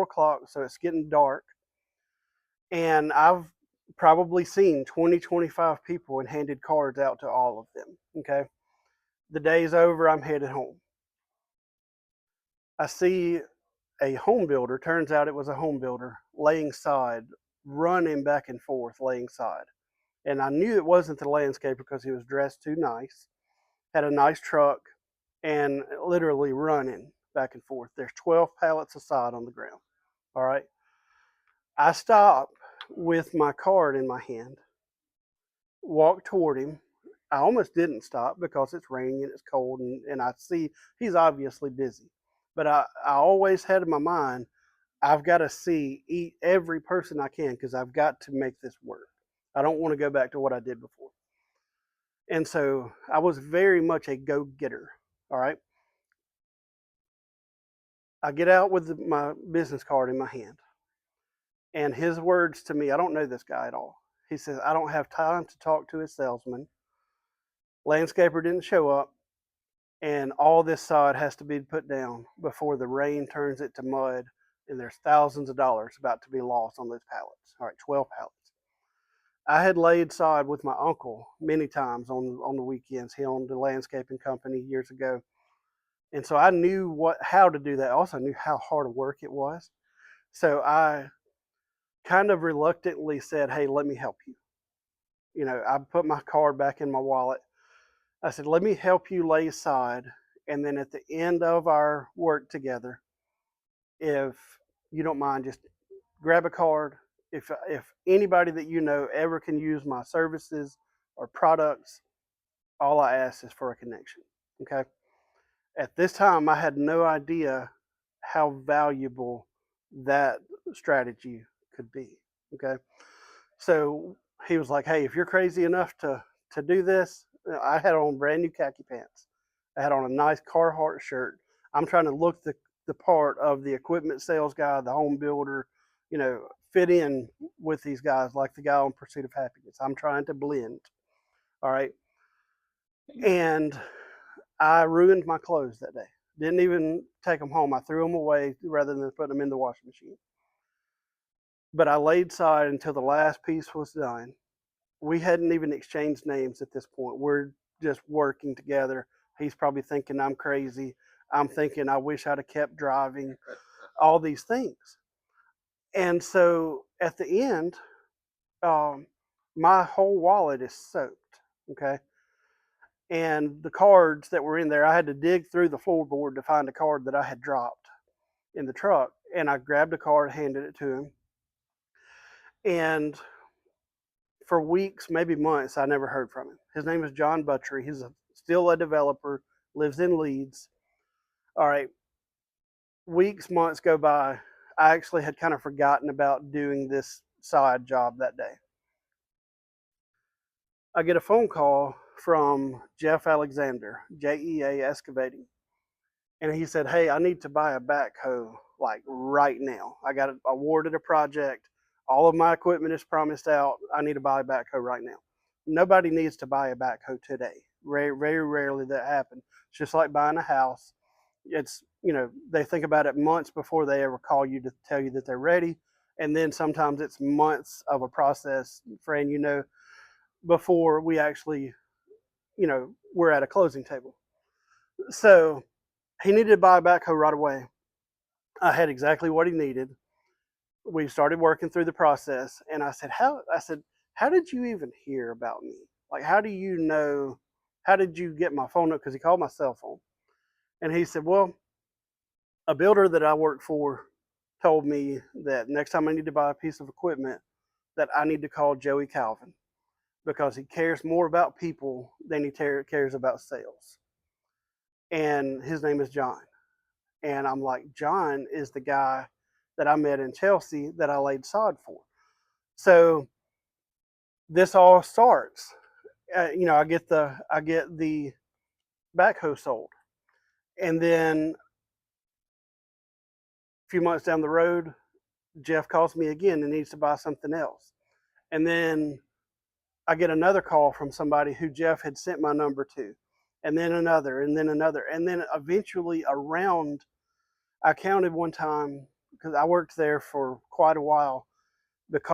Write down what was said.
o'clock, so it's getting dark. And I've probably seen 20, 25 people and handed cards out to all of them. Okay. The day's over, I'm headed home. I see a home builder, turns out it was a home builder, laying sod, running back and forth, laying sod. And I knew it wasn't the landscaper because he was dressed too nice, had a nice truck, and literally running back and forth. There's 12 pallets of sod on the ground. All right. I stop with my card in my hand, walk toward him. I almost didn't stop because it's raining and it's cold, and I see he's obviously busy. But I always had in my mind, I've got to see every person I can because I've got to make this work. I don't want to go back to what I did before. And so I was very much a go getter. All right. I get out with my business card in my hand. And his words to me, I don't know this guy at all. He says, I don't have time to talk to his salesman. Landscaper didn't show up. And all this sod has to be put down before the rain turns it to mud. And there's thousands of dollars about to be lost on those pallets. All right, 12 pallets. I had laid sod with my uncle many times on the weekends. He owned a landscaping company years ago. And so I knew how to do that. I also knew how hard a work it was. So I kind of reluctantly said, hey, let me help you. I put my card back in my wallet. I said, let me help you lay sod. And then at the end of our work together, if you don't mind, just grab a card. If anybody that you know ever can use my services or products, all I ask is for a connection. Okay. At this time, I had no idea how valuable that strategy could be. Okay. So he was like, hey, if you're crazy enough to do this, I had on brand new khaki pants. I had on a nice Carhartt shirt. I'm trying to look the part of the equipment sales guy, the home builder, fit in with these guys like the guy on Pursuit of Happiness. I'm trying to blend. All right. And I ruined my clothes that day. Didn't even take them home. I threw them away rather than putting them in the washing machine. But I laid side until the last piece was done. We hadn't even exchanged names at this point. We're just working together. He's probably thinking I'm crazy. I'm thinking I wish I'd have kept driving, all these things. And so at the end, my whole wallet is soaked. Okay. And the cards that were in there, I had to dig through the floorboard to find a card that I had dropped in the truck. And I grabbed a card, handed it to him. And for weeks, maybe months, I never heard from him. His name is John Buttrey. He's still a developer, lives in Leeds. All right. Weeks, months go by. I actually had kind of forgotten about doing this side job that day. I get a phone call from Jeff Alexander, JEA Excavating. And he said, hey, I need to buy a backhoe like right now. I got awarded a project. All of my equipment is promised out. I need to buy a backhoe right now. Nobody needs to buy a backhoe today. Very, very rarely that happens. It's just like buying a house. It's, they think about it months before they ever call you to tell you that they're ready. And then sometimes it's months of a process, Fran, before we actually, we're at a closing table. So he needed to buy a backhoe right away. I had exactly what he needed. We started working through the process, and I said, how did you even hear about me? Like, how do you know? How did you get my phone up? Because he called my cell phone. And he said, well, a builder that I work for told me that next time I need to buy a piece of equipment, that I need to call Joey Calvin because he cares more about people than he cares about sales. And his name is John. And I'm like, John is the guy that I met in Chelsea that I laid sod for. So this all starts. I get the backhoe sold, and then a few months down the road, Jeff calls me again and needs to buy something else, and then I get another call from somebody who Jeff had sent my number to, and then another, and then another, and then eventually I counted one time because I worked there for quite a while